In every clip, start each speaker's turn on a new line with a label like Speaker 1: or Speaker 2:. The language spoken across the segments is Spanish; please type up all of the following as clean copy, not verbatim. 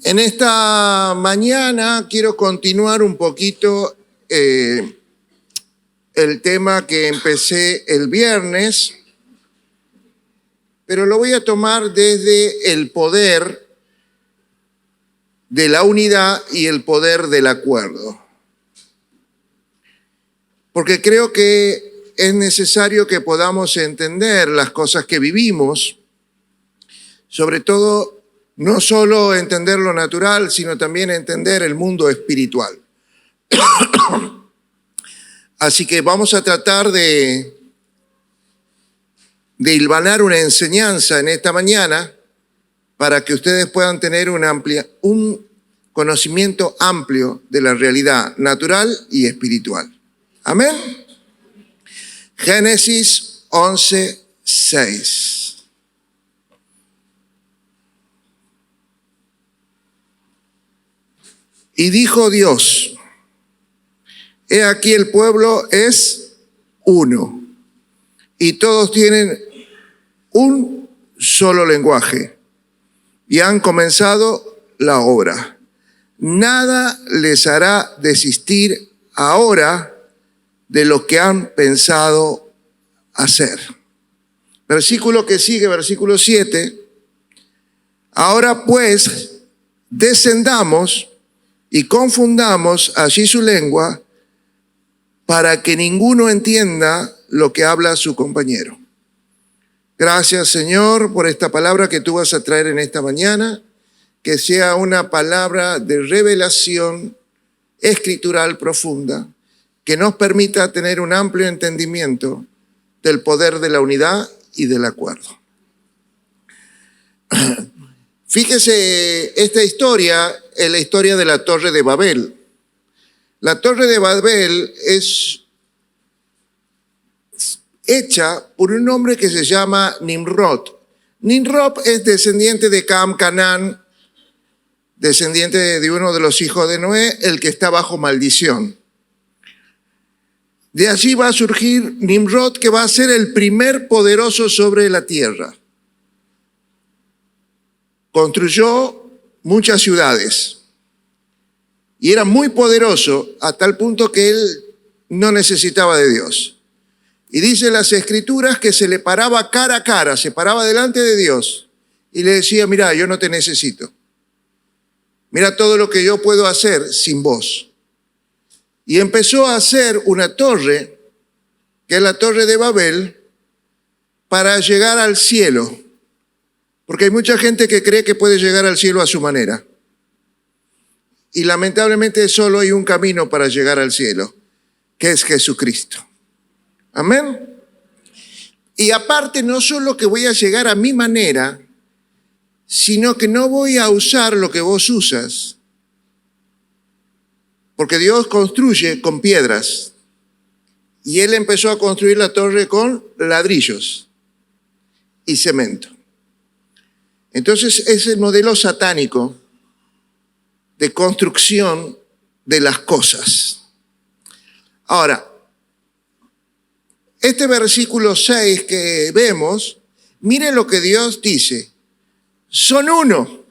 Speaker 1: En esta mañana quiero continuar un poquito el tema que empecé el viernes, pero lo voy a tomar desde el poder de la unidad y el poder del acuerdo. Porque creo que es necesario que podamos entender las cosas que vivimos, sobre todo no solo entender lo natural, sino también entender el mundo espiritual. Así que vamos a tratar de hilvanar una enseñanza en esta mañana para que ustedes puedan tener un conocimiento amplio de la realidad natural y espiritual. Amén. Génesis 11:6. Y dijo Dios: he aquí el pueblo es uno, y todos tienen un solo lenguaje, y han comenzado la obra. Nada les hará desistir ahora de lo que han pensado hacer. Versículo que sigue, versículo 7. Ahora pues, descendamos y confundamos allí su lengua para que ninguno entienda lo que habla su compañero. Gracias, Señor, por esta palabra que tú vas a traer en esta mañana, que sea una palabra de revelación escritural profunda, que nos permita tener un amplio entendimiento del poder de la unidad y del acuerdo. Fíjese, esta historia es la historia de la Torre de Babel. La Torre de Babel es hecha por un hombre que se llama Nimrod. Nimrod es descendiente de Canaán, descendiente de uno de los hijos de Noé, el que está bajo maldición. De allí va a surgir Nimrod, que va a ser el primer poderoso sobre la tierra. Construyó muchas ciudades y era muy poderoso a tal punto que él no necesitaba de Dios. Y dice las Escrituras que se le paraba cara a cara, se paraba delante de Dios y le decía: mira, yo no te necesito. Mira todo lo que yo puedo hacer sin vos. Y empezó a hacer una torre, que es la Torre de Babel, para llegar al cielo. Porque hay mucha gente que cree que puede llegar al cielo a su manera. Y lamentablemente solo hay un camino para llegar al cielo, que es Jesucristo. Amén. Y aparte, no solo que voy a llegar a mi manera, sino que no voy a usar lo que vos usas. Porque Dios construye con piedras. Y Él empezó a construir la torre con ladrillos y cemento. Entonces es el modelo satánico de construcción de las cosas. Ahora, este versículo 6 que vemos, miren lo que Dios dice. Son uno.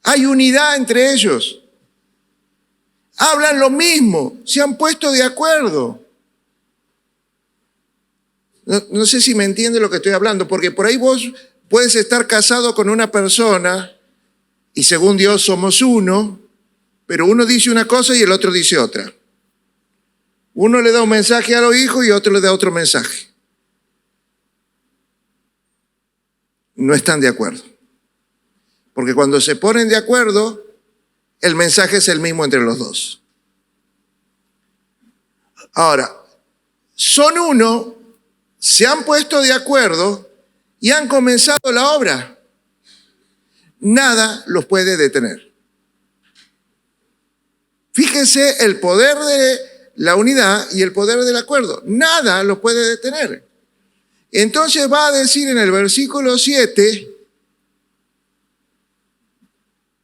Speaker 1: Hay unidad entre ellos. Hablan lo mismo, se han puesto de acuerdo. No sé si me entiende lo que estoy hablando, porque por ahí vos puedes estar casado con una persona y según Dios somos uno, pero uno dice una cosa y el otro dice otra. Uno le da un mensaje a los hijos y otro le da otro mensaje. No están de acuerdo. Porque cuando se ponen de acuerdo, el mensaje es el mismo entre los dos. Ahora, son uno, se han puesto de acuerdo y han comenzado la obra. Nada los puede detener. Fíjense el poder de la unidad y el poder del acuerdo. Nada los puede detener. Entonces va a decir en el versículo 7,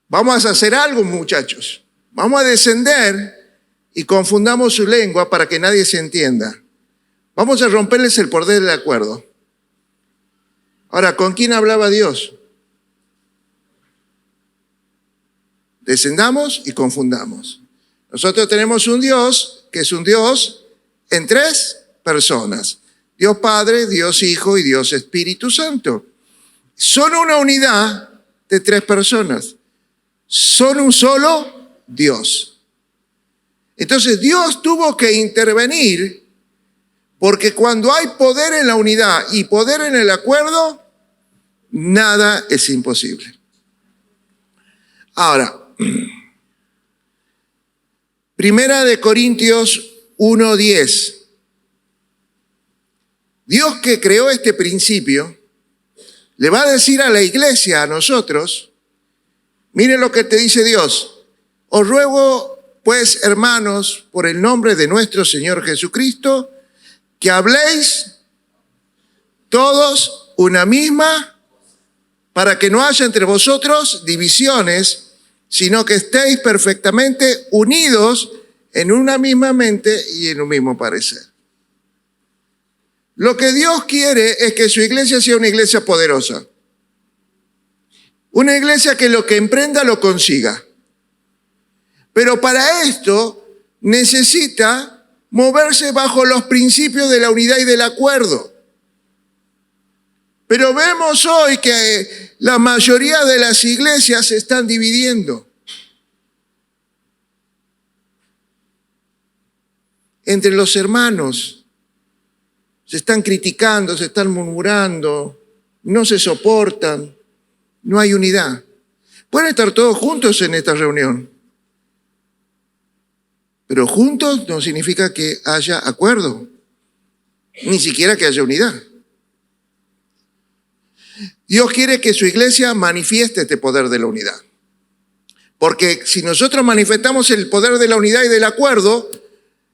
Speaker 1: vamos a hacer algo, muchachos. Vamos a descender y confundamos su lengua para que nadie se entienda. Vamos a romperles el poder del acuerdo. Ahora, ¿con quién hablaba Dios? Descendamos y confundamos. Nosotros tenemos un Dios que es un Dios en 3 personas. Dios Padre, Dios Hijo y Dios Espíritu Santo. Son una unidad de 3 personas. Son un solo Dios. Entonces Dios tuvo que intervenir porque cuando hay poder en la unidad y poder en el acuerdo, nada es imposible. Ahora, Primera de Corintios 1:10. Dios que creó este principio, le va a decir a la iglesia, a nosotros, miren lo que te dice Dios. Os ruego, pues, hermanos, por el nombre de nuestro Señor Jesucristo, que habléis todos una misma, para que no haya entre vosotros divisiones, sino que estéis perfectamente unidos en una misma mente y en un mismo parecer. Lo que Dios quiere es que su iglesia sea una iglesia poderosa. Una iglesia que lo que emprenda lo consiga. Pero para esto necesita moverse bajo los principios de la unidad y del acuerdo. Pero vemos hoy que la mayoría de las iglesias se están dividiendo. Entre los hermanos se están criticando, se están murmurando, no se soportan, no hay unidad. Pueden estar todos juntos en esta reunión, pero juntos no significa que haya acuerdo, ni siquiera que haya unidad. Dios quiere que su iglesia manifieste este poder de la unidad. Porque si nosotros manifestamos el poder de la unidad y del acuerdo,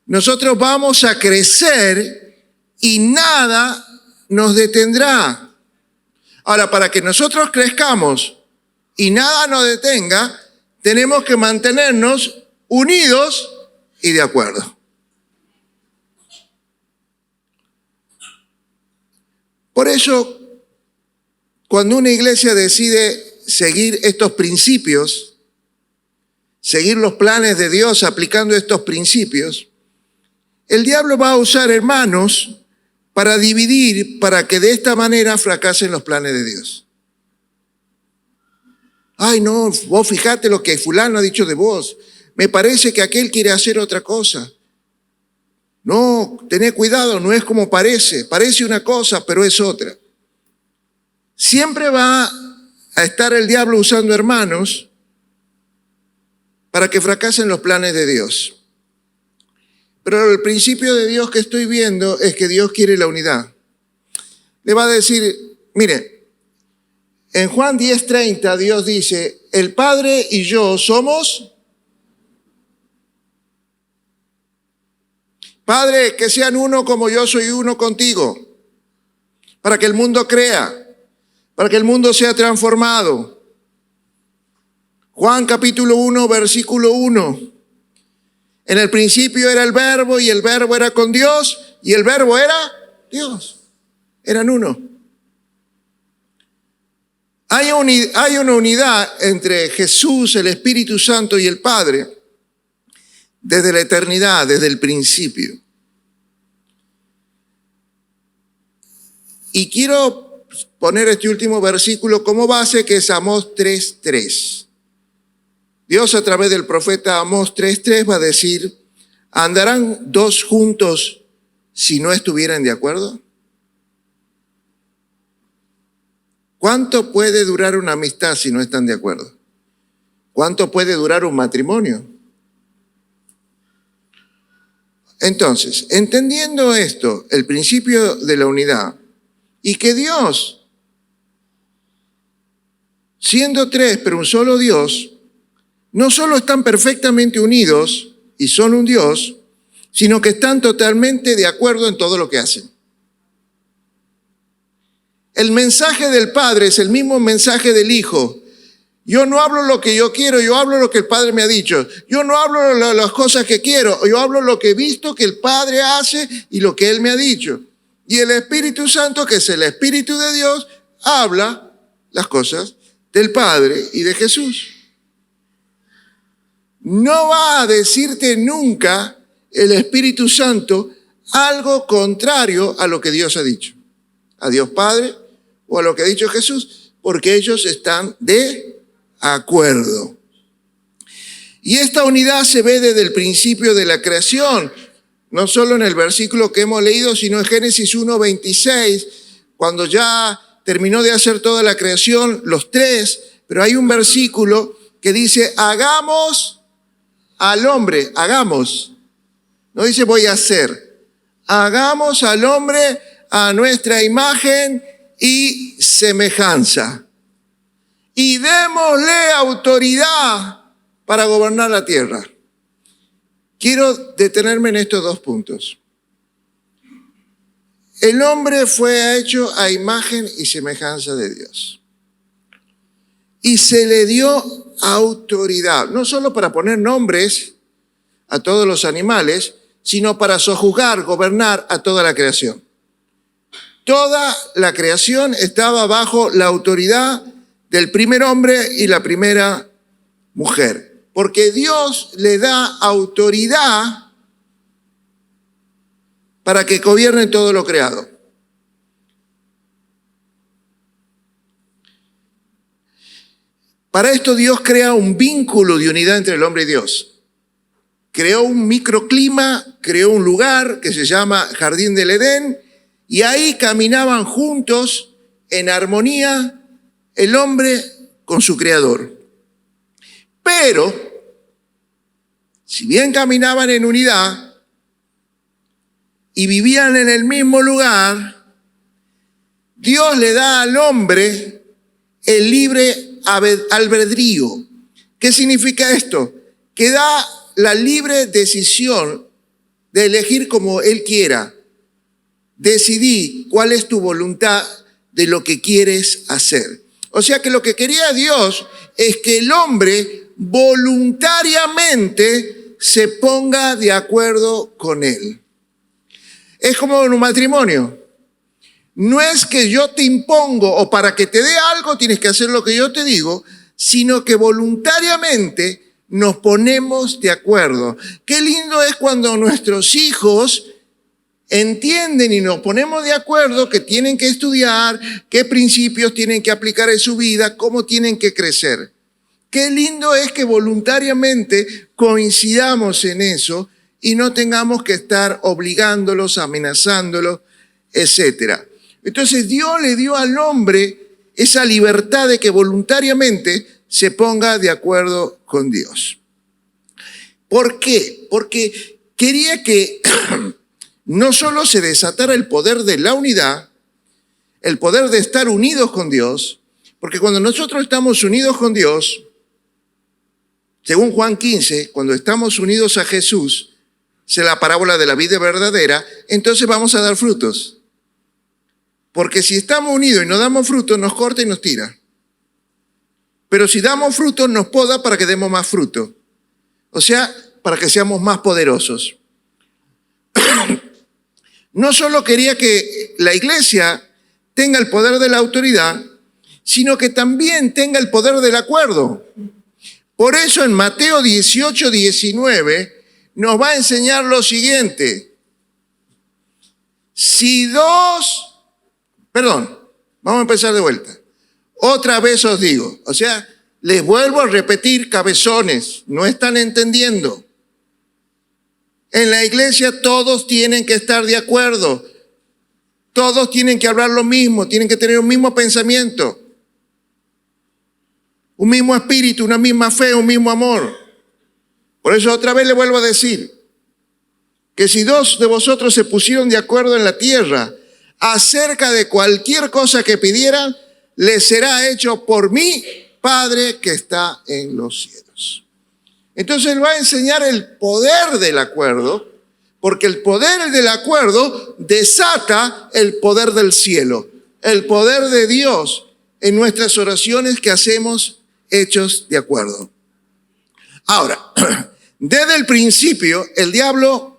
Speaker 1: nosotros vamos a crecer y nada nos detendrá. Ahora, para que nosotros crezcamos y nada nos detenga, tenemos que mantenernos unidos y de acuerdo. Por eso, cuando una iglesia decide seguir estos principios, seguir los planes de Dios aplicando estos principios, el diablo va a usar hermanos para dividir, para que de esta manera fracasen los planes de Dios. Ay, no, vos fijate lo que fulano ha dicho de vos. Me parece que aquel quiere hacer otra cosa. No, tened cuidado, no es como parece. Parece una cosa, pero es otra. Siempre va a estar el diablo usando hermanos para que fracasen los planes de Dios. Pero el principio de Dios que estoy viendo es que Dios quiere la unidad. Le va a decir, mire, en Juan 10:30 Dios dice, el Padre y yo somos... Padre, que sean uno como yo soy uno contigo, para que el mundo crea, para que el mundo sea transformado. Juan capítulo 1, versículo 1. En el principio era el Verbo y el Verbo era con Dios y el Verbo era Dios. Eran uno. Hay una unidad entre Jesús, el Espíritu Santo y el Padre desde la eternidad, desde el principio. Y quiero poner este último versículo como base, que es Amós 3:3. Dios a través del profeta Amós 3:3 va a decir, ¿andarán dos juntos si no estuvieran de acuerdo? ¿Cuánto puede durar una amistad si no están de acuerdo? ¿Cuánto puede durar un matrimonio? Entonces, entendiendo esto, el principio de la unidad, y que Dios, siendo 3, pero un solo Dios, no solo están perfectamente unidos y son un Dios, sino que están totalmente de acuerdo en todo lo que hacen. El mensaje del Padre es el mismo mensaje del Hijo. Yo no hablo lo que yo quiero, yo hablo lo que el Padre me ha dicho. Yo no hablo las cosas que quiero, yo hablo lo que he visto que el Padre hace y lo que Él me ha dicho. Y el Espíritu Santo, que es el Espíritu de Dios, habla las cosas del Padre y de Jesús. No va a decirte nunca el Espíritu Santo algo contrario a lo que Dios ha dicho. A Dios Padre o a lo que ha dicho Jesús, porque ellos están de acuerdo. Y esta unidad se ve desde el principio de la creación, no solo en el versículo que hemos leído, sino en Génesis 1:26, cuando ya terminó de hacer toda la creación, los tres, pero hay un versículo que dice, hagamos al hombre, hagamos, no dice voy a hacer, hagamos al hombre a nuestra imagen y semejanza. Y démosle autoridad para gobernar la tierra. Quiero detenerme en estos dos puntos. El hombre fue hecho a imagen y semejanza de Dios. Y se le dio autoridad, no solo para poner nombres a todos los animales, sino para sojuzgar, gobernar a toda la creación. Toda la creación estaba bajo la autoridad del primer hombre y la primera mujer, porque Dios le da autoridad para que gobierne todo lo creado. Para esto Dios crea un vínculo de unidad entre el hombre y Dios. Creó un microclima, creó un lugar que se llama Jardín del Edén, y ahí caminaban juntos en armonía el hombre con su creador. Pero, si bien caminaban en unidad y vivían en el mismo lugar, Dios le da al hombre el libre albedrío. ¿Qué significa esto? Que da la libre decisión de elegir como Él quiera. Decidí cuál es tu voluntad de lo que quieres hacer. O sea que lo que quería Dios es que el hombre voluntariamente se ponga de acuerdo con Él. Es como en un matrimonio. No es que yo te impongo o para que te dé algo tienes que hacer lo que yo te digo, sino que voluntariamente nos ponemos de acuerdo. Qué lindo es cuando nuestros hijos entienden y nos ponemos de acuerdo que tienen que estudiar, qué principios tienen que aplicar en su vida, cómo tienen que crecer. Qué lindo es que voluntariamente coincidamos en eso y no tengamos que estar obligándolos, amenazándolos, etc. Entonces Dios le dio al hombre esa libertad de que voluntariamente se ponga de acuerdo con Dios. ¿Por qué? Porque quería que no solo se desatara el poder de la unidad, el poder de estar unidos con Dios, porque cuando nosotros estamos unidos con Dios, según Juan 15, cuando estamos unidos a Jesús, es la parábola de la vida verdadera, entonces vamos a dar frutos. Porque si estamos unidos y no damos frutos, nos corta y nos tira. Pero si damos frutos, nos poda para que demos más fruto. O sea, para que seamos más poderosos. No solo quería que la iglesia tenga el poder de la autoridad, sino que también tenga el poder del acuerdo. Por eso en Mateo 18:19 nos va a enseñar lo siguiente. Vamos a empezar de vuelta. Otra vez os digo, o sea, les vuelvo a repetir, cabezones, no están entendiendo. En la iglesia todos tienen que estar de acuerdo. Todos tienen que hablar lo mismo, tienen que tener un mismo pensamiento, un mismo espíritu, una misma fe, un mismo amor. Por eso otra vez le vuelvo a decir que si dos de vosotros se pusieron de acuerdo en la tierra acerca de cualquier cosa que pidieran, les será hecho por mi Padre que está en los cielos. Entonces Él va a enseñar el poder del acuerdo, porque el poder del acuerdo desata el poder del cielo, el poder de Dios en nuestras oraciones que hacemos hechos de acuerdo. Ahora, desde el principio, el diablo,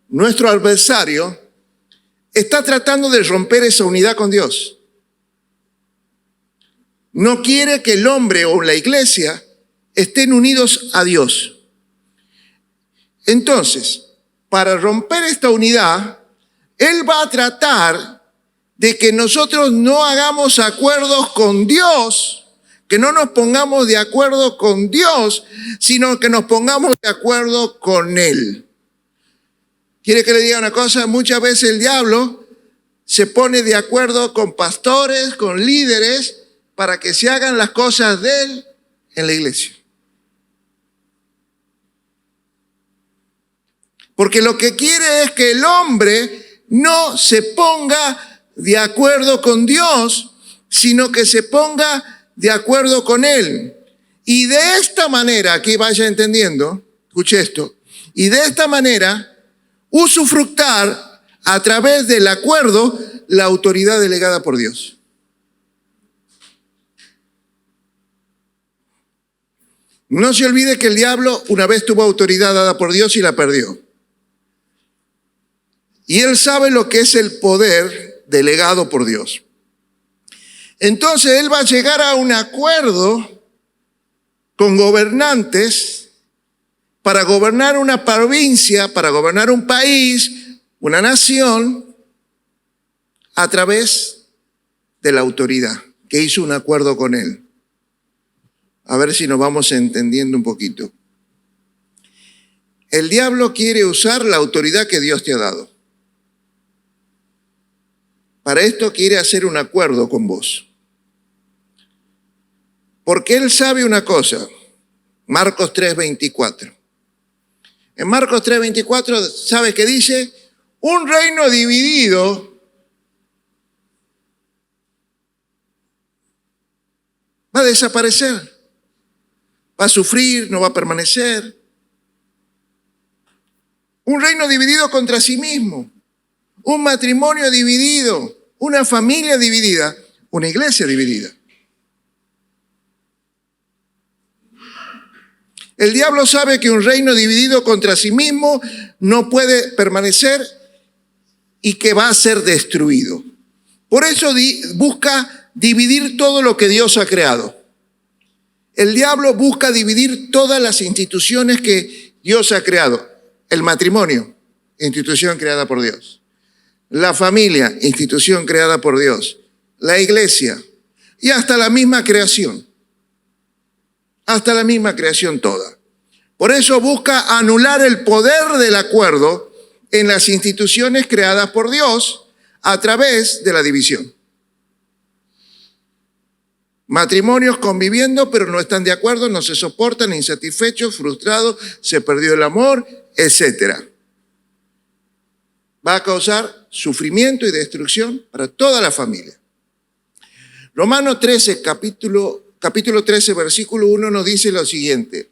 Speaker 1: nuestro adversario, está tratando de romper esa unidad con Dios. No quiere que el hombre o la iglesia estén unidos a Dios. Entonces, para romper esta unidad, Él va a tratar de que nosotros no hagamos acuerdos con Dios, que no nos pongamos de acuerdo con Dios, sino que nos pongamos de acuerdo con Él. ¿Quiere que le diga una cosa? Muchas veces el diablo se pone de acuerdo con pastores, con líderes, para que se hagan las cosas de Él en la iglesia. Porque lo que quiere es que el hombre no se ponga de acuerdo con Dios, sino que se ponga de acuerdo con Él. Y de esta manera, aquí vaya entendiendo, escuche esto, y de esta manera usufructar a través del acuerdo la autoridad delegada por Dios. No se olvide que el diablo una vez tuvo autoridad dada por Dios y la perdió. Y él sabe lo que es el poder delegado por Dios. Entonces él va a llegar a un acuerdo con gobernantes para gobernar una provincia, para gobernar un país, una nación, a través de la autoridad que hizo un acuerdo con él. A ver si nos vamos entendiendo un poquito. El diablo quiere usar la autoridad que Dios te ha dado. Para esto quiere hacer un acuerdo con vos. Porque él sabe una cosa. Marcos 3:24. En Marcos 3:24, ¿sabes qué dice? Un reino dividido va a desaparecer. Va a sufrir, no va a permanecer. Un reino dividido contra sí mismo. Un matrimonio dividido. Una familia dividida. Una iglesia dividida. El diablo sabe que un reino dividido contra sí mismo no puede permanecer y que va a ser destruido. Por eso busca dividir todo lo que Dios ha creado. El diablo busca dividir todas las instituciones que Dios ha creado. El matrimonio, institución creada por Dios. La familia, institución creada por Dios. La iglesia y hasta la misma creación. Hasta la misma creación toda. Por eso busca anular el poder del acuerdo en las instituciones creadas por Dios a través de la división. Matrimonios conviviendo, pero no están de acuerdo, no se soportan, insatisfechos, frustrados, se perdió el amor, etc. Va a causar sufrimiento y destrucción para toda la familia. Romanos 13, capítulo 13, versículo 1 nos dice lo siguiente.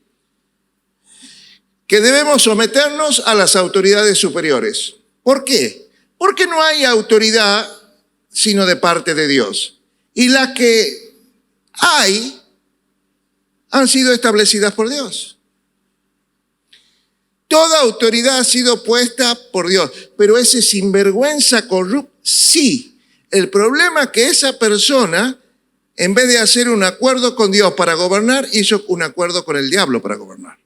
Speaker 1: Que debemos someternos a las autoridades superiores. ¿Por qué? Porque no hay autoridad sino de parte de Dios. Y las que hay han sido establecidas por Dios. Toda autoridad ha sido puesta por Dios, pero ese sinvergüenza corrupto, sí. El problema es que esa persona, en vez de hacer un acuerdo con Dios para gobernar, hizo un acuerdo con el diablo para gobernar.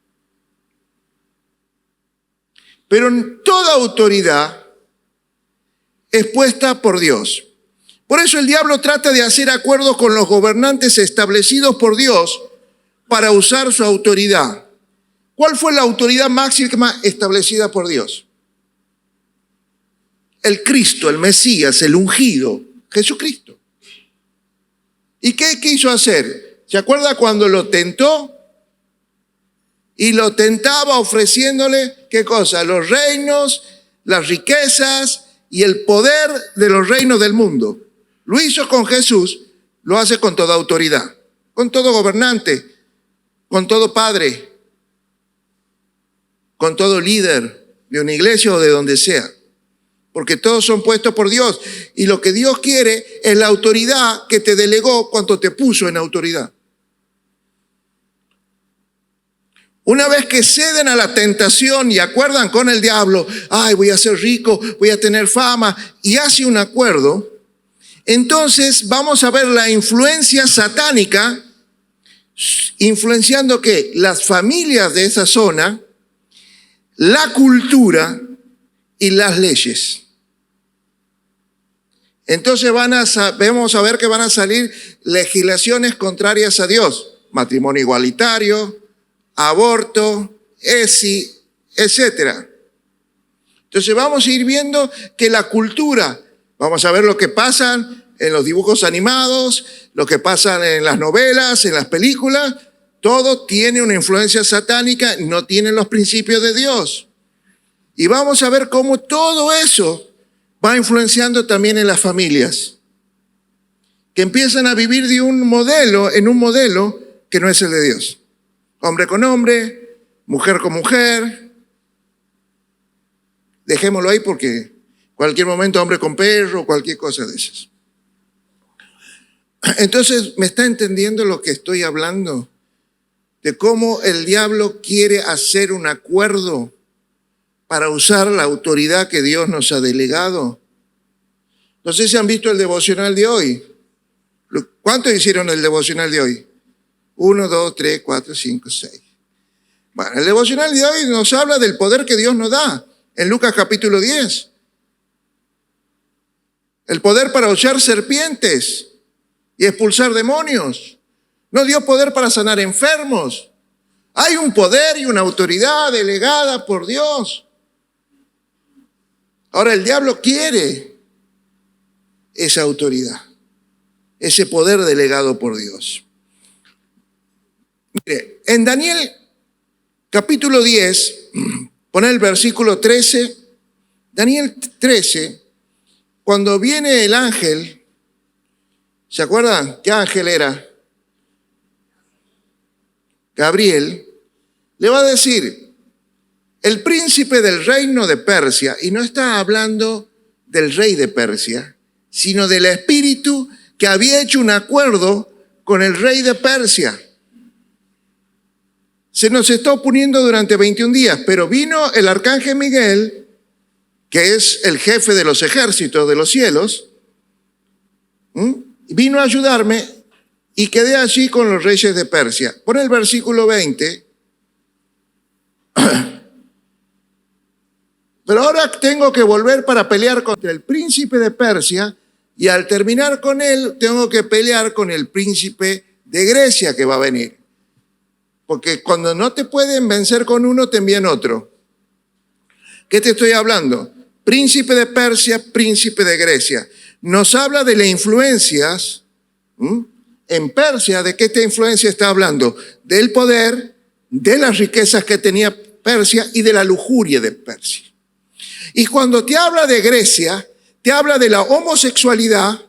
Speaker 1: Pero toda autoridad es puesta por Dios. Por eso el diablo trata de hacer acuerdos con los gobernantes establecidos por Dios para usar su autoridad. ¿Cuál fue la autoridad máxima establecida por Dios? El Cristo, el Mesías, el ungido, Jesucristo. ¿Y qué quiso hacer? ¿Se acuerda cuando lo tentó? Y lo tentaba ofreciéndole, ¿qué cosa? Los reinos, las riquezas y el poder de los reinos del mundo. Lo hizo con Jesús, lo hace con toda autoridad, con todo gobernante, con todo padre, con todo líder de una iglesia o de donde sea. Porque todos son puestos por Dios. Y lo que Dios quiere es la autoridad que te delegó cuando te puso en autoridad. Una vez que ceden a la tentación y acuerdan con el diablo, ay, voy a ser rico, voy a tener fama, y hace un acuerdo, entonces vamos a ver la influencia satánica, influenciando ¿qué? Las familias de esa zona, la cultura y las leyes. Entonces vamos a ver que van a salir legislaciones contrarias a Dios, matrimonio igualitario, aborto, ESI, etc. Entonces vamos a ir viendo que la cultura, vamos a ver lo que pasa en los dibujos animados, lo que pasa en las novelas, en las películas, todo tiene una influencia satánica, no tiene los principios de Dios. Y vamos a ver cómo todo eso va influenciando también en las familias, que empiezan a vivir en un modelo que no es el de Dios. Hombre con hombre, mujer con mujer. Dejémoslo ahí porque cualquier momento hombre con perro, cualquier cosa de esas. Entonces, ¿me está entendiendo lo que estoy hablando? De cómo el diablo quiere hacer un acuerdo para usar la autoridad que Dios nos ha delegado. No sé si han visto el devocional de hoy. ¿Cuántos hicieron el devocional de hoy? 1, 2, 3, 4, 5, 6. Bueno, el devocional de hoy nos habla del poder que Dios nos da. En Lucas capítulo 10. El poder para hollar serpientes y expulsar demonios. Nos dio poder para sanar enfermos. Hay un poder y una autoridad delegada por Dios. Ahora el diablo quiere esa autoridad, ese poder delegado por Dios. Mire, en Daniel capítulo 10, pone el versículo 13, Daniel 13, cuando viene el ángel, ¿se acuerdan qué ángel era? Gabriel, le va a decir, el príncipe del reino de Persia, y no está hablando del rey de Persia, sino del espíritu que había hecho un acuerdo con el rey de Persia. Se nos está oponiendo durante 21 días, pero vino el arcángel Miguel, que es el jefe de los ejércitos de los cielos, vino a ayudarme y quedé allí con los reyes de Persia. Por el versículo 20, pero ahora tengo que volver para pelear contra el príncipe de Persia y al terminar con él tengo que pelear con el príncipe de Grecia que va a venir. Porque cuando no te pueden vencer con uno, te envían otro. ¿Qué te estoy hablando? Príncipe de Persia, príncipe de Grecia. Nos habla de las influencias. En Persia, ¿de qué esta influencia está hablando? Del poder, de las riquezas que tenía Persia y de la lujuria de Persia. Y cuando te habla de Grecia, te habla de la homosexualidad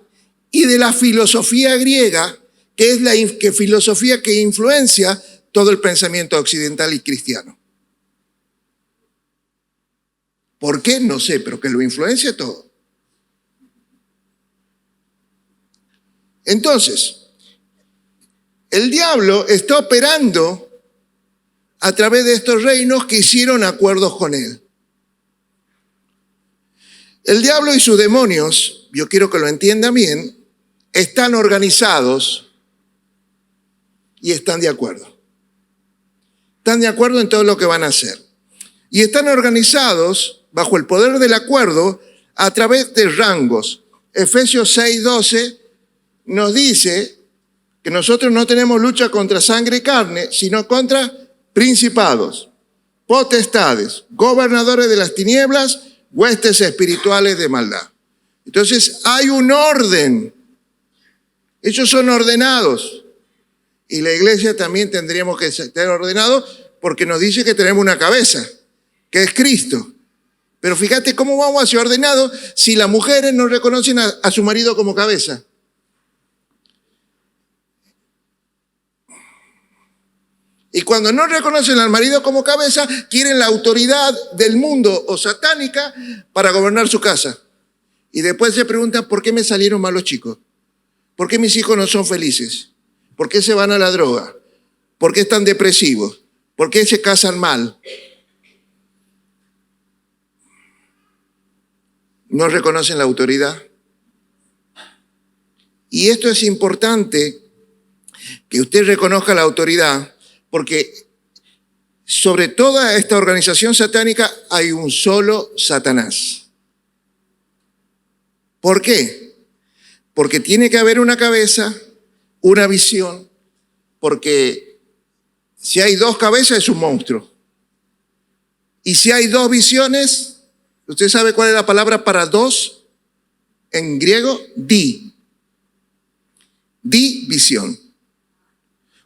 Speaker 1: y de la filosofía griega, que es la filosofía que influencia todo el pensamiento occidental y cristiano. ¿Por qué? No sé, pero que lo influencia todo. Entonces, el diablo está operando a través de estos reinos que hicieron acuerdos con él. El diablo y sus demonios, yo quiero que lo entiendan bien, están organizados y están de acuerdo. Están de acuerdo en todo lo que van a hacer. Y están organizados bajo el poder del acuerdo a través de rangos. Efesios 6:12 nos dice que nosotros no tenemos lucha contra sangre y carne, sino contra principados, potestades, gobernadores de las tinieblas, huestes espirituales de maldad. Entonces hay un orden. Ellos son ordenados. Y la iglesia también tendríamos que estar ordenados porque nos dice que tenemos una cabeza, que es Cristo. Pero fíjate cómo vamos a ser ordenados si las mujeres no reconocen a su marido como cabeza. Y cuando no reconocen al marido como cabeza, quieren la autoridad del mundo o satánica para gobernar su casa. Y después se preguntan, ¿por qué me salieron mal los chicos? ¿Por qué mis hijos no son felices? ¿Por qué se van a la droga? ¿Por qué están depresivos? ¿Por qué se casan mal? No reconocen la autoridad. Y esto es importante, que usted reconozca la autoridad, porque sobre toda esta organización satánica hay un solo Satanás. ¿Por qué? Porque tiene que haber una cabeza, una visión, porque si hay dos cabezas es un monstruo. Y si hay dos visiones, ¿usted sabe cuál es la palabra para dos en griego? División.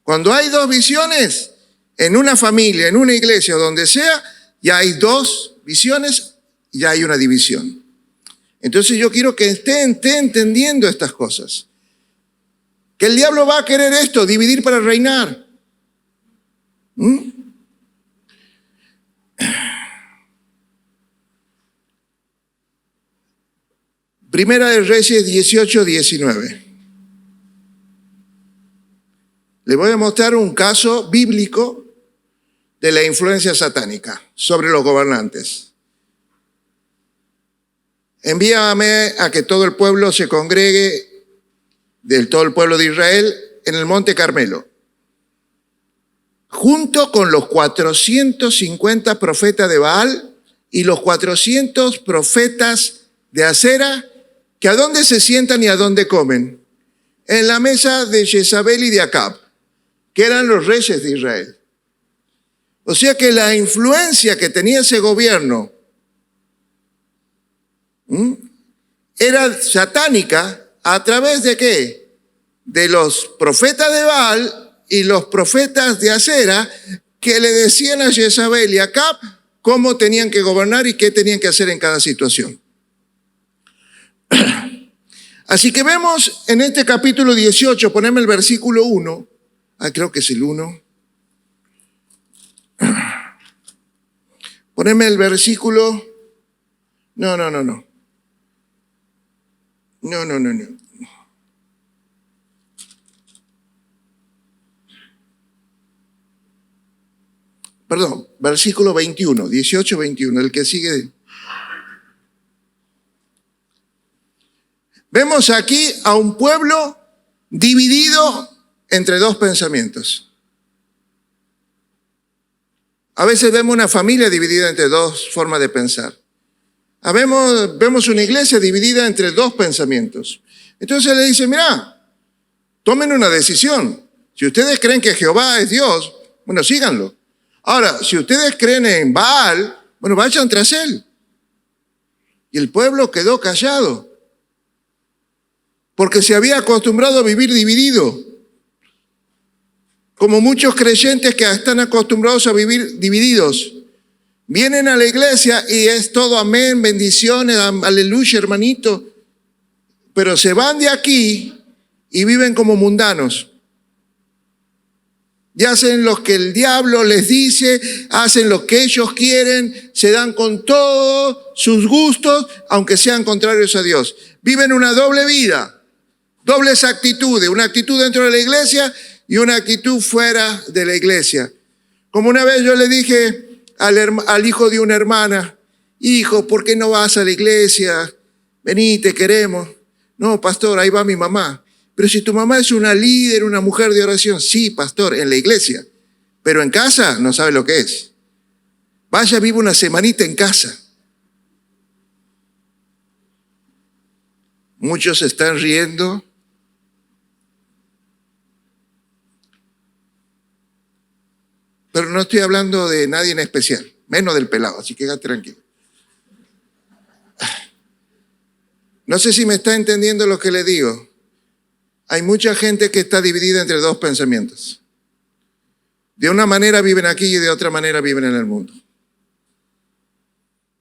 Speaker 1: Cuando hay dos visiones, en una familia, en una iglesia, donde sea, ya hay dos visiones y ya hay una división. Entonces yo quiero que esté entendiendo estas cosas. Que el diablo va a querer esto, dividir para reinar. Primera de Reyes 18-19. Le voy a mostrar un caso bíblico de la influencia satánica sobre los gobernantes. Envíame a que todo el pueblo se congregue, todo el pueblo de Israel, en el monte Carmelo, junto con los 450 profetas de Baal y los 400 profetas de Acera, que a dónde se sientan y a dónde comen. En la mesa de Jezabel y de Acab, que eran los reyes de Israel. O sea que la influencia que tenía ese gobierno era satánica. ¿A través de qué? De los profetas de Baal y los profetas de Acera, que le decían a Jezabel y a Acab cómo tenían que gobernar y qué tenían que hacer en cada situación. Así que vemos en este capítulo 18, poneme el versículo 1, creo que es el 1. Poneme el versículo, no. Perdón, versículo 21, 18-21, el que sigue. Vemos aquí a un pueblo dividido entre dos pensamientos. A veces vemos una familia dividida entre dos formas de pensar. Vemos una iglesia dividida entre dos pensamientos. Entonces le dice, mira, tomen una decisión. Si ustedes creen que Jehová es Dios, bueno, síganlo. Ahora, si ustedes creen en Baal, bueno, vayan tras él. Y el pueblo quedó callado, porque se había acostumbrado a vivir dividido. Como muchos creyentes que están acostumbrados a vivir divididos. Vienen a la iglesia y es todo amén, bendiciones, aleluya, hermanito. Pero se van de aquí y viven como mundanos. Y hacen lo que el diablo les dice, hacen lo que ellos quieren, se dan con todos sus gustos, aunque sean contrarios a Dios. Viven una doble vida, dobles actitudes, una actitud dentro de la iglesia y una actitud fuera de la iglesia. Como una vez yo le dije al hijo de una hermana, hijo, ¿por qué no vas a la iglesia? Vení, te queremos. No, pastor, ahí va mi mamá. Pero si tu mamá es una líder, una mujer de oración, sí, pastor, en la iglesia, pero en casa no sabe lo que es. Vaya, vive una semanita en casa. Muchos se están riendo. Pero no estoy hablando de nadie en especial, menos del pelado, así que quédate tranquilo. No sé si me está entendiendo lo que le digo. Hay mucha gente que está dividida entre dos pensamientos. De una manera viven aquí y de otra manera viven en el mundo.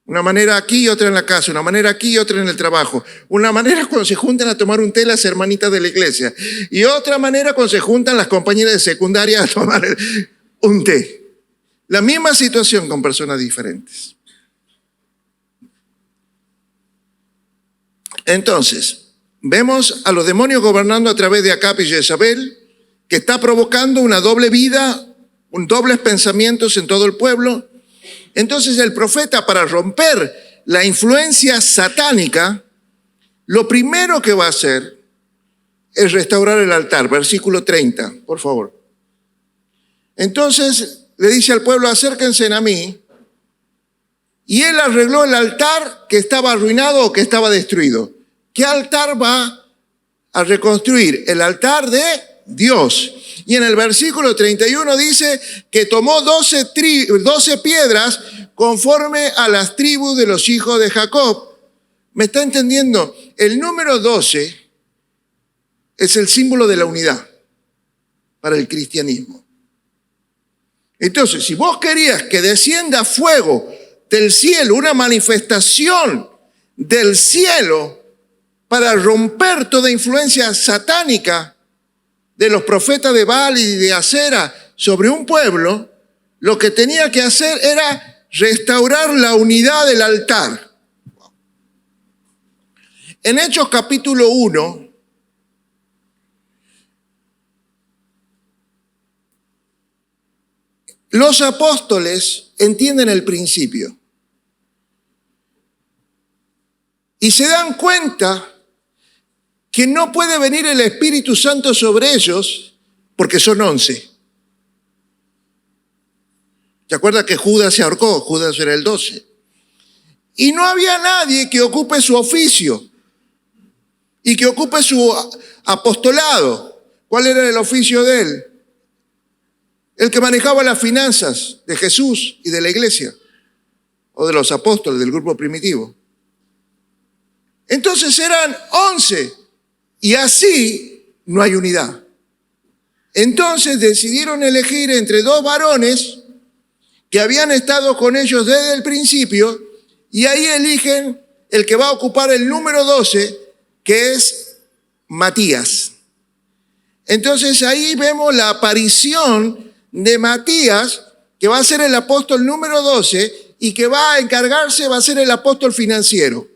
Speaker 1: Una manera aquí y otra en la casa, una manera aquí y otra en el trabajo. Una manera cuando se juntan a tomar un té las hermanitas de la iglesia. Y otra manera cuando se juntan las compañeras de secundaria a tomar un té. La misma situación con personas diferentes. Entonces, vemos a los demonios gobernando a través de Acab y Jezabel, que está provocando una doble vida, dobles pensamientos en todo el pueblo. Entonces el profeta, para romper la influencia satánica, lo primero que va a hacer es restaurar el altar. Versículo 30, por favor. Entonces le dice al pueblo, acérquense a mí. Y él arregló el altar que estaba arruinado o que estaba destruido. ¿Qué altar va a reconstruir? El altar de Dios. Y en el versículo 31 dice que tomó 12 piedras conforme a las tribus de los hijos de Jacob. ¿Me está entendiendo? El número 12 es el símbolo de la unidad para el cristianismo. Entonces, si vos querías que descienda fuego del cielo, una manifestación del cielo para romper toda influencia satánica de los profetas de Baal y de Acera sobre un pueblo, lo que tenía que hacer era restaurar la unidad del altar. En Hechos capítulo 1, los apóstoles entienden el principio y se dan cuenta que no puede venir el Espíritu Santo sobre ellos porque son 11. ¿Te acuerdas que Judas se ahorcó? Judas era el 12. Y no había nadie que ocupe su oficio y que ocupe su apostolado. ¿Cuál era el oficio de él? El que manejaba las finanzas de Jesús y de la iglesia, o de los apóstoles del grupo primitivo. Entonces eran 11, y así no hay unidad. Entonces decidieron elegir entre 2 varones que habían estado con ellos desde el principio, y ahí eligen el que va a ocupar el número 12, que es Matías. Entonces ahí vemos la aparición de Matías, que va a ser el apóstol número 12 y que va a encargarse, va a ser el apóstol financiero.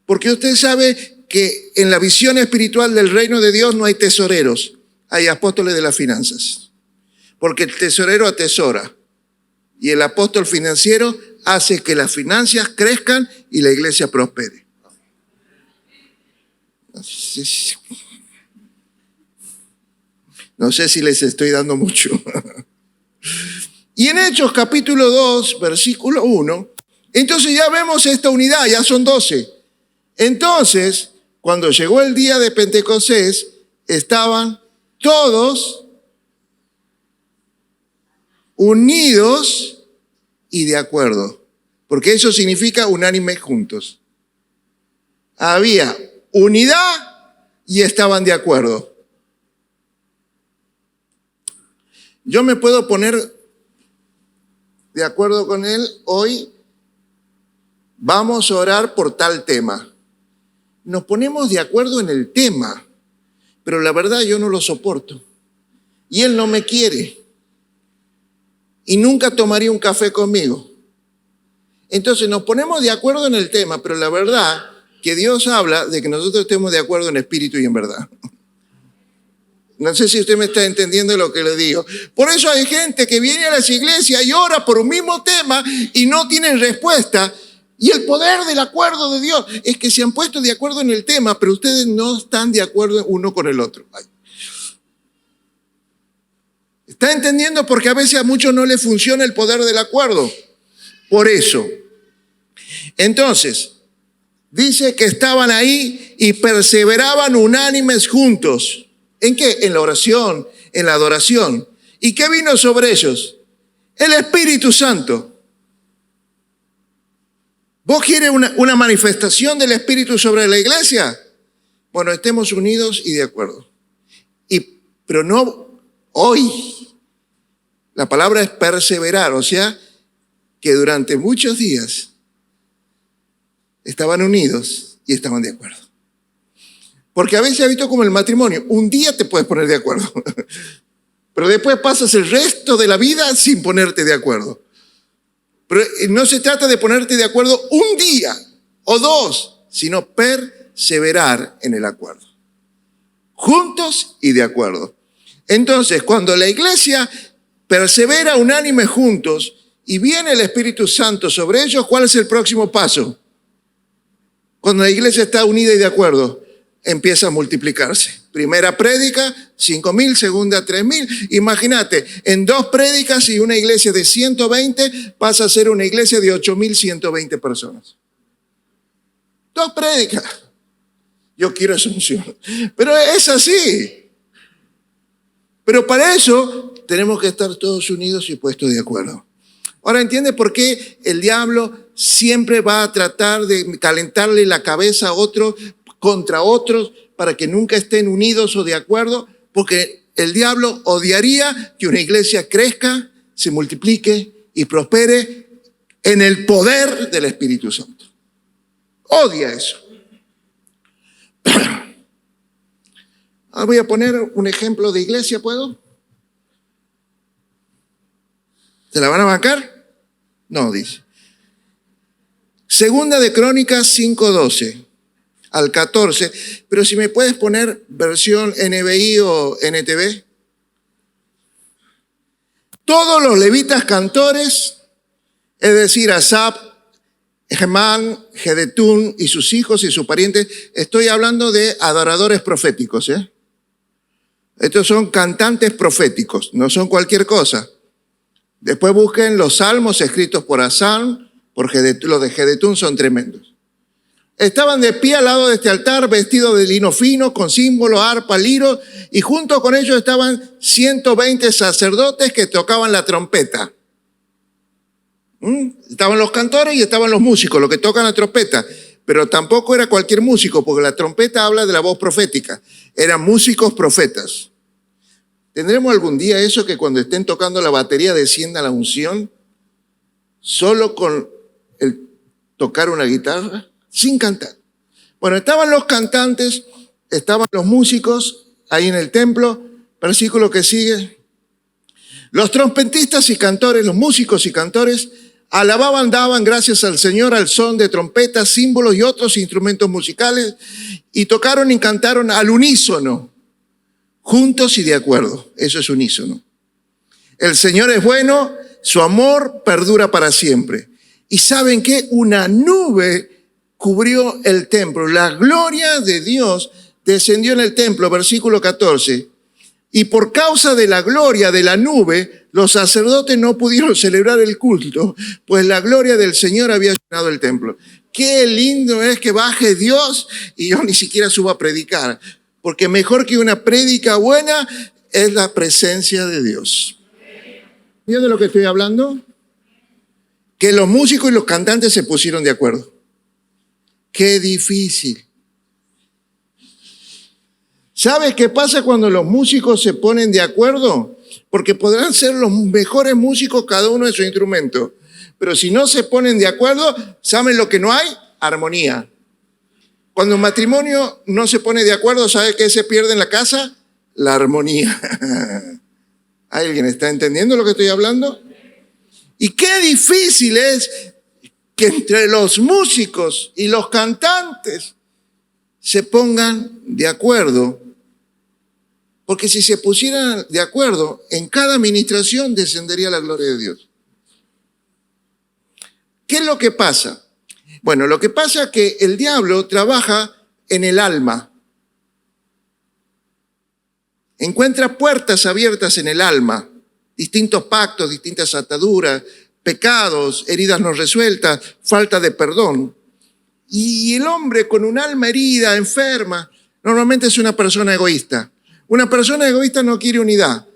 Speaker 1: Porque usted sabe que en la visión espiritual del reino de Dios no hay tesoreros, hay apóstoles de las finanzas. Porque el tesorero atesora y el apóstol financiero hace que las finanzas crezcan y la iglesia prospere. No sé si les estoy dando mucho. Y en Hechos capítulo 2, versículo 1, entonces ya vemos esta unidad, ya son 12. Entonces, cuando llegó el día de Pentecostés, estaban todos unidos y de acuerdo, porque eso significa unánime juntos. Había unidad y estaban de acuerdo. Yo me puedo poner de acuerdo con él hoy, vamos a orar por tal tema. Nos ponemos de acuerdo en el tema, pero la verdad yo no lo soporto. Y él no me quiere. Y nunca tomaría un café conmigo. Entonces nos ponemos de acuerdo en el tema, pero la verdad que Dios habla de que nosotros estemos de acuerdo en espíritu y en verdad. No sé si usted me está entendiendo lo que le digo. Por eso hay gente que viene a las iglesias y ora por un mismo tema y no tienen respuesta. Y el poder del acuerdo de Dios es que se han puesto de acuerdo en el tema, pero ustedes no están de acuerdo uno con el otro. ¿Está entendiendo? Porque a veces a muchos no les funciona el poder del acuerdo. Por eso. Entonces, dice que estaban ahí y perseveraban unánimes juntos. ¿En qué? En la oración, en la adoración. ¿Y qué vino sobre ellos? El Espíritu Santo. ¿Vos quieres una manifestación del Espíritu sobre la iglesia? Bueno, estemos unidos y de acuerdo. Pero no hoy. La palabra es perseverar, o sea, que durante muchos días estaban unidos y estaban de acuerdo. Porque a veces ha visto como el matrimonio, un día te puedes poner de acuerdo, pero después pasas el resto de la vida sin ponerte de acuerdo. Pero no se trata de ponerte de acuerdo un día o 2, sino perseverar en el acuerdo. Juntos y de acuerdo. Entonces, cuando la iglesia persevera unánime juntos y viene el Espíritu Santo sobre ellos, ¿cuál es el próximo paso? Cuando la iglesia está unida y de acuerdo, empieza a multiplicarse. Primera prédica, 5,000, segunda, 3,000. Imagínate, en 2 prédicas y una iglesia de 120 pasa a ser una iglesia de 8,120 personas. 2 prédicas. Yo quiero esa unción. Pero es así. Pero para eso tenemos que estar todos unidos y puestos de acuerdo. Ahora, ¿entiende por qué el diablo siempre va a tratar de calentarle la cabeza a otros contra otros para que nunca estén unidos o de acuerdo? Porque el diablo odiaría que una iglesia crezca, se multiplique y prospere en el poder del Espíritu Santo. Odia eso. Ahora voy a poner un ejemplo de iglesia, ¿puedo? ¿Se la van a bancar? No, dice. Segunda de Crónicas 5:12 al 14. Pero si me puedes poner versión NBI o NTV. Todos los levitas cantores, es decir, Asaf, Hemán, Jedetún y sus hijos y sus parientes, estoy hablando de adoradores proféticos, ¿eh? Estos son cantantes proféticos, no son cualquier cosa. Después busquen los salmos escritos por Asaf, por Jedetún, los de Jedetún son tremendos. Estaban de pie al lado de este altar, vestidos de lino fino, con símbolos, arpa, liro, y junto con ellos estaban 120 sacerdotes que tocaban la trompeta. Estaban los cantores y estaban los músicos, los que tocan la trompeta. Pero tampoco era cualquier músico, porque la trompeta habla de la voz profética. Eran músicos profetas. ¿Tendremos algún día eso que cuando estén tocando la batería descienda la unción? Solo con el tocar una guitarra, sin cantar. Bueno, estaban los cantantes, estaban los músicos ahí en el templo. Versículo que sigue. Los trompetistas y cantores, los músicos y cantores, alababan, daban gracias al Señor al son de trompetas, símbolos y otros instrumentos musicales, y tocaron y cantaron al unísono, juntos y de acuerdo. Eso es unísono. El Señor es bueno, su amor perdura para siempre. ¿Y saben qué? Una nube cubrió el templo. La gloria de Dios descendió en el templo, versículo 14. Y por causa de la gloria de la nube, los sacerdotes no pudieron celebrar el culto, pues la gloria del Señor había llenado el templo. Qué lindo es que baje Dios y yo ni siquiera suba a predicar, porque mejor que una prédica buena es la presencia de Dios. ¿Vio de lo que estoy hablando? Que los músicos y los cantantes se pusieron de acuerdo. Qué difícil. ¿Sabes qué pasa cuando los músicos se ponen de acuerdo? Porque podrán ser los mejores músicos cada uno de su instrumento. Pero si no se ponen de acuerdo, ¿saben lo que no hay? Armonía. Cuando un matrimonio no se pone de acuerdo, ¿sabe qué se pierde en la casa? La armonía. ¿Alguien está entendiendo lo que estoy hablando? Y qué difícil es que entre los músicos y los cantantes se pongan de acuerdo. Porque si se pusieran de acuerdo, en cada administración descendería la gloria de Dios. ¿Qué es lo que pasa? Bueno, lo que pasa es que el diablo trabaja en el alma. Encuentra puertas abiertas en el alma, distintos pactos, distintas ataduras, pecados, heridas no resueltas, falta de perdón. Y el hombre con un alma herida, enferma, normalmente es una persona egoísta. Una persona egoísta no quiere unidad,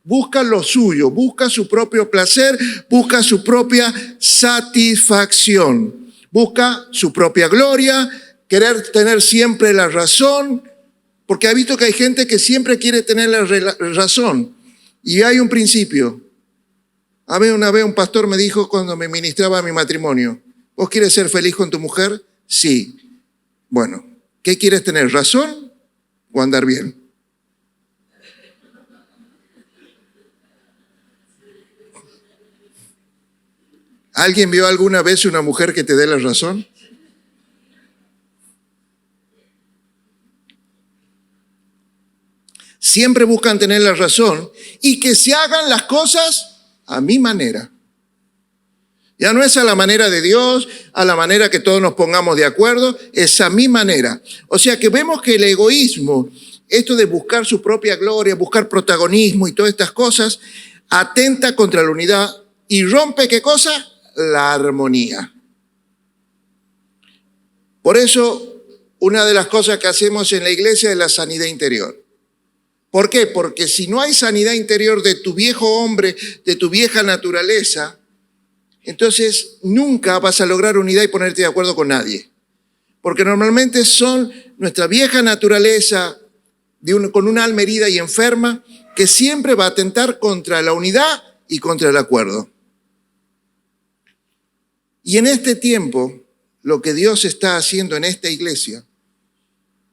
Speaker 1: busca lo suyo, busca su propio placer, busca su propia satisfacción, busca su propia gloria, querer tener siempre la razón, porque ha visto que hay gente que siempre quiere tener la razón. Y hay un principio. A mí una vez un pastor me dijo cuando me ministraba mi matrimonio, ¿vos quieres ser feliz con tu mujer? Sí. Bueno, ¿qué quieres tener? ¿Razón o andar bien? ¿Alguien vio alguna vez una mujer que te dé la razón? Siempre buscan tener la razón y que se hagan las cosas a mi manera. Ya no es a la manera de Dios, a la manera que todos nos pongamos de acuerdo, es a mi manera. O sea que vemos que el egoísmo, esto de buscar su propia gloria, buscar protagonismo y todas estas cosas, atenta contra la unidad y rompe, ¿qué cosa? La armonía. Por eso, una de las cosas que hacemos en la iglesia es la sanidad interior. ¿Por qué? Porque si no hay sanidad interior de tu viejo hombre, de tu vieja naturaleza, entonces nunca vas a lograr unidad y ponerte de acuerdo con nadie. Porque normalmente son nuestra vieja naturaleza con una alma herida y enferma que siempre va a atentar contra la unidad y contra el acuerdo. Y en este tiempo, lo que Dios está haciendo en esta iglesia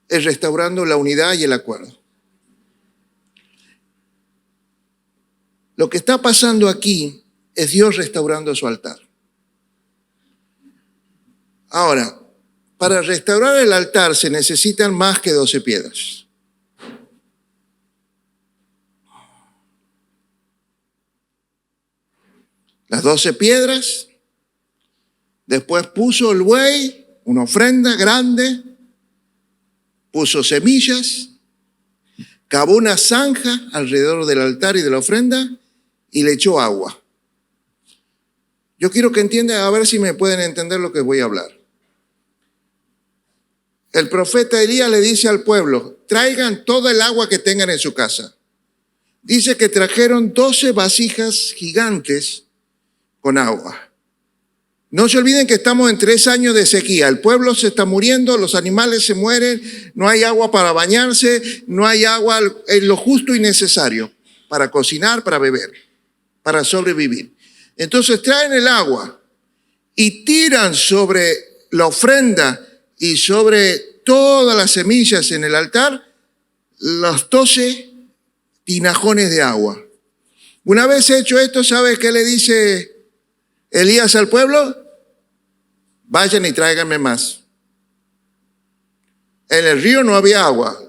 Speaker 1: es restaurando la unidad y el acuerdo. Lo que está pasando aquí es Dios restaurando su altar. Ahora, para restaurar el altar se necesitan más que 12 piedras. Las 12 piedras, después puso el buey, una ofrenda grande, puso semillas, cavó una zanja alrededor del altar y de la ofrenda y le echó agua. Yo quiero que entiendan, a ver si me pueden entender lo que voy a hablar. El profeta Elías le dice al pueblo, traigan toda el agua que tengan en su casa. Dice que trajeron 12 vasijas gigantes con agua. No se olviden que estamos en 3 años de sequía. El pueblo se está muriendo, los animales se mueren, no hay agua para bañarse, no hay agua en lo justo y necesario para cocinar, para beber, para sobrevivir. Entonces traen el agua y tiran sobre la ofrenda y sobre todas las semillas en el altar los 12 tinajones de agua. Una vez hecho esto, ¿sabes qué le dice Elías al pueblo? Vayan y tráiganme más. En el río no había agua.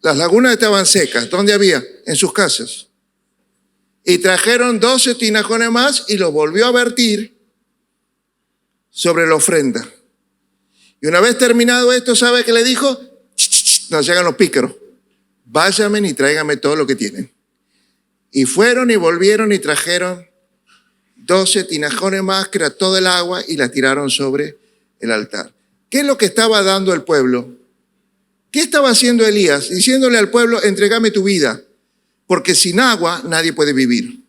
Speaker 1: Las lagunas estaban secas. ¿Dónde había? En sus casas. Y trajeron 12 tinajones más y los volvió a vertir sobre la ofrenda. Y una vez terminado esto, ¿sabe qué le dijo? No llegan los pícaros. Váyanme y tráiganme todo lo que tienen. Y fueron y volvieron y trajeron 12 tinajones más, que era todo el agua, y la tiraron sobre el altar. ¿Qué es lo que estaba dando el pueblo? ¿Qué estaba haciendo Elías? Diciéndole al pueblo, entrégame tu vida. Porque sin agua nadie puede vivir.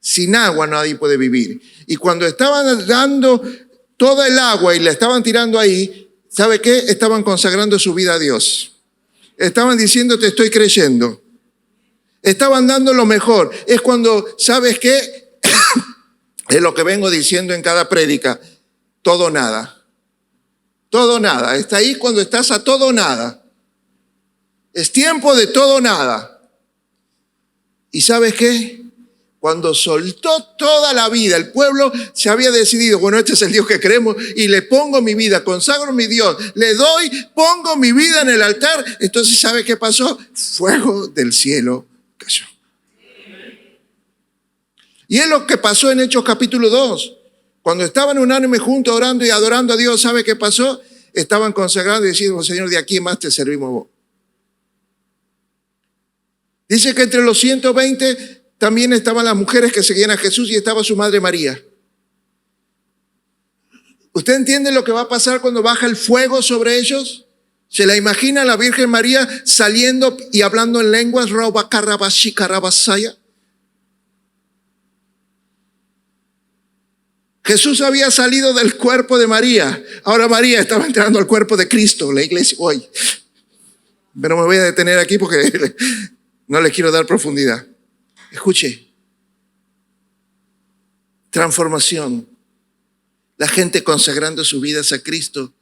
Speaker 1: Sin agua nadie puede vivir. Y cuando estaban dando toda el agua y la estaban tirando ahí, ¿sabe qué? Estaban consagrando su vida a Dios. Estaban diciendo, te estoy creyendo. Estaban dando lo mejor. Es cuando, ¿sabes qué? Es lo que vengo diciendo en cada prédica. Todo nada. Todo nada. Está ahí cuando estás a todo nada. Es tiempo de todo nada. ¿Y sabes qué? Cuando soltó toda la vida, el pueblo se había decidido, bueno, este es el Dios que creemos y le pongo mi vida, consagro mi Dios, le doy, pongo mi vida en el altar. Entonces, ¿sabe qué pasó? Fuego del cielo cayó. Y es lo que pasó en Hechos capítulo 2. Cuando estaban unánime juntos orando y adorando a Dios, ¿sabe qué pasó? Estaban consagrando y diciendo, Señor, de aquí en más te servimos vos. Dice que entre los 120 también estaban las mujeres que seguían a Jesús y estaba su madre María. ¿Usted entiende lo que va a pasar cuando baja el fuego sobre ellos? ¿Se la imagina a la Virgen María saliendo y hablando en lenguas? Jesús había salido del cuerpo de María. Ahora María estaba entrando al cuerpo de Cristo, la iglesia hoy. Pero me voy a detener aquí porque no les quiero dar profundidad. Escuche. Transformación. La gente consagrando sus vidas a Cristo.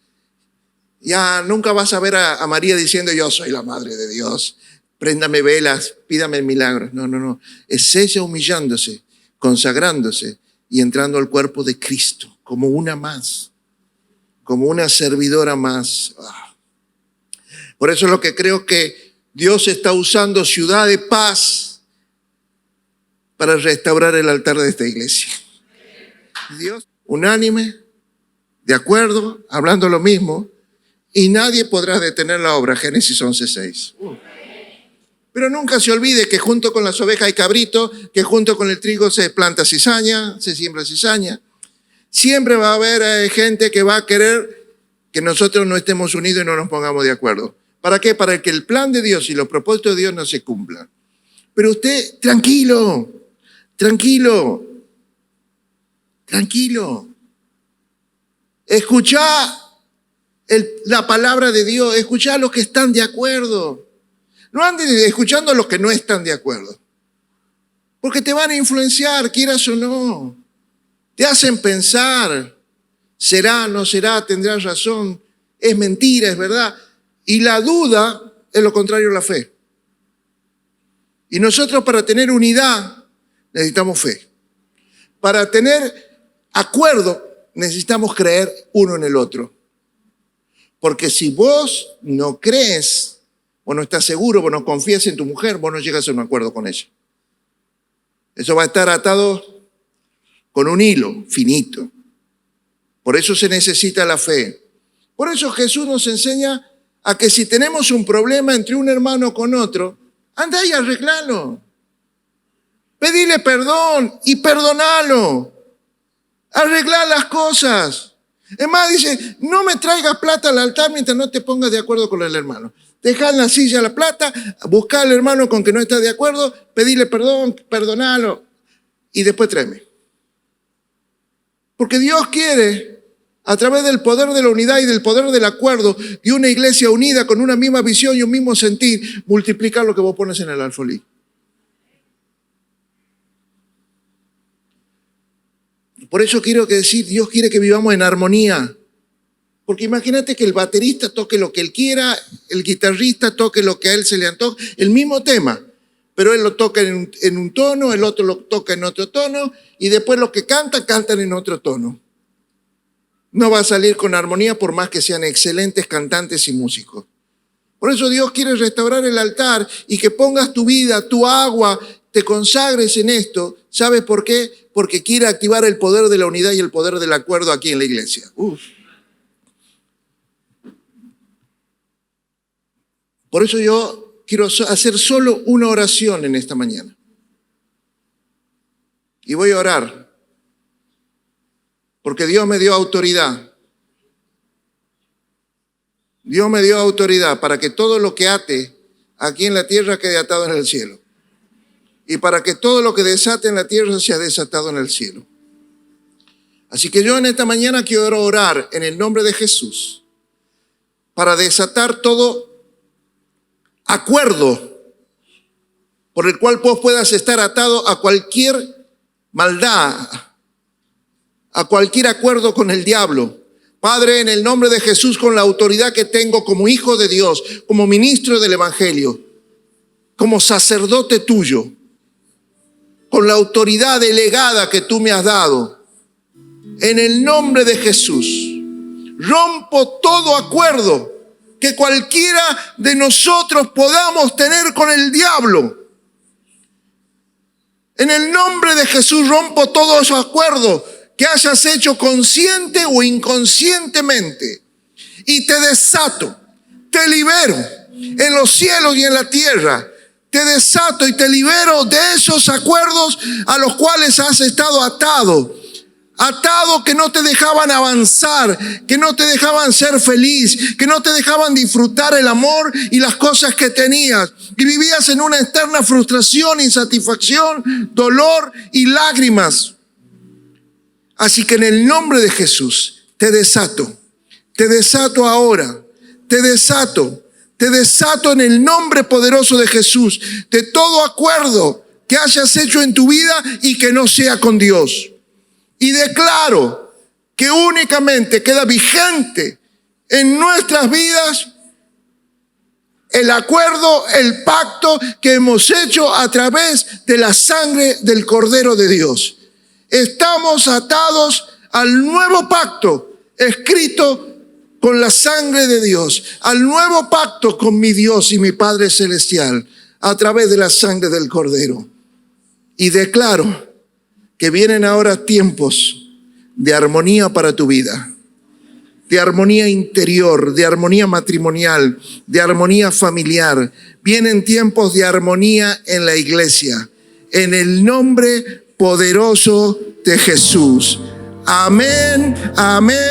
Speaker 1: Ya nunca vas a ver a María diciendo, yo soy la madre de Dios. Préndame velas, pídame milagros. No. Es ella humillándose, consagrándose y entrando al cuerpo de Cristo como una más, como una servidora más. Por eso es lo que creo que Dios está usando Ciudad de Paz para restaurar el altar de esta iglesia. Dios, unánime, de acuerdo, hablando lo mismo, y nadie podrá detener la obra. Génesis 11:6. Pero nunca se olvide que junto con las ovejas hay cabrito, que junto con el trigo se planta cizaña, se siembra cizaña. Siempre va a haber gente que va a querer que nosotros no estemos unidos y no nos pongamos de acuerdo. ¿Para qué? Para que el plan de Dios y los propósitos de Dios no se cumplan. Pero usted, tranquilo. Escuchá la palabra de Dios, escuchá a los que están de acuerdo. No andes escuchando a los que no están de acuerdo. Porque te van a influenciar, quieras o no. Te hacen pensar, será, no será, tendrás razón, es mentira, es verdad. Y la duda es lo contrario a la fe. Y nosotros para tener unidad necesitamos fe. Para tener acuerdo necesitamos creer uno en el otro. Porque si vos no crees, vos no estás seguro, vos no confías en tu mujer, vos no llegas a un acuerdo con ella. Eso va a estar atado con un hilo finito. Por eso se necesita la fe. Por eso Jesús nos enseña a que si tenemos un problema entre un hermano con otro, anda y arreglalo. Pedile perdón y perdonalo. Arreglar las cosas. Es más, dice, no me traigas plata al altar mientras no te pongas de acuerdo con el hermano. Dejá en la silla la plata, buscá al hermano con que no estás de acuerdo, pedile perdón, perdonalo y después tráeme. Porque Dios quiere, a través del poder de la unidad y del poder del acuerdo de una iglesia unida con una misma visión y un mismo sentir, multiplicar lo que vos pones en el alfolí. Por eso quiero decir, Dios quiere que vivamos en armonía. Porque imagínate que el baterista toque lo que él quiera, el guitarrista toque lo que a él se le antoje, el mismo tema, pero él lo toca en un tono, el otro lo toca en otro tono, y después los que cantan en otro tono. No va a salir con armonía por más que sean excelentes cantantes y músicos. Por eso Dios quiere restaurar el altar y que pongas tu vida, tu agua, te consagres en esto. ¿Sabes por qué? Porque quiere activar el poder de la unidad y el poder del acuerdo aquí en la iglesia. Por eso yo quiero hacer solo una oración en esta mañana. Y voy a orar. Porque Dios me dio autoridad. Dios me dio autoridad para que todo lo que ate aquí en la tierra quede atado en el cielo. Y para que todo lo que desate en la tierra sea desatado en el cielo. Así que yo en esta mañana quiero orar en el nombre de Jesús para desatar todo acuerdo por el cual vos puedas estar atado a cualquier maldad, a cualquier acuerdo con el diablo. Padre, en el nombre de Jesús, con la autoridad que tengo como hijo de Dios, como ministro del Evangelio, como sacerdote tuyo, con la autoridad delegada que tú me has dado, en el nombre de Jesús, rompo todo acuerdo que cualquiera de nosotros podamos tener con el diablo. En el nombre de Jesús rompo todos esos acuerdos que hayas hecho consciente o inconscientemente. Y te desato, te libero en los cielos y en la tierra. Te desato y te libero de esos acuerdos a los cuales has estado atado. Atado que no te dejaban avanzar, que no te dejaban ser feliz, que no te dejaban disfrutar el amor y las cosas que tenías. Y vivías en una eterna frustración, insatisfacción, dolor y lágrimas. Así que en el nombre de Jesús te desato ahora, te desato en el nombre poderoso de Jesús de todo acuerdo que hayas hecho en tu vida y que no sea con Dios. Y declaro que únicamente queda vigente en nuestras vidas el acuerdo, el pacto que hemos hecho a través de la sangre del Cordero de Dios. Estamos atados al nuevo pacto escrito con la sangre de Dios, al nuevo pacto con mi Dios y mi Padre Celestial, a través de la sangre del Cordero. Y declaro que vienen ahora tiempos de armonía para tu vida, de armonía interior, de armonía matrimonial, de armonía familiar. Vienen tiempos de armonía en la iglesia, en el nombre poderoso de Jesús. Amén, amén.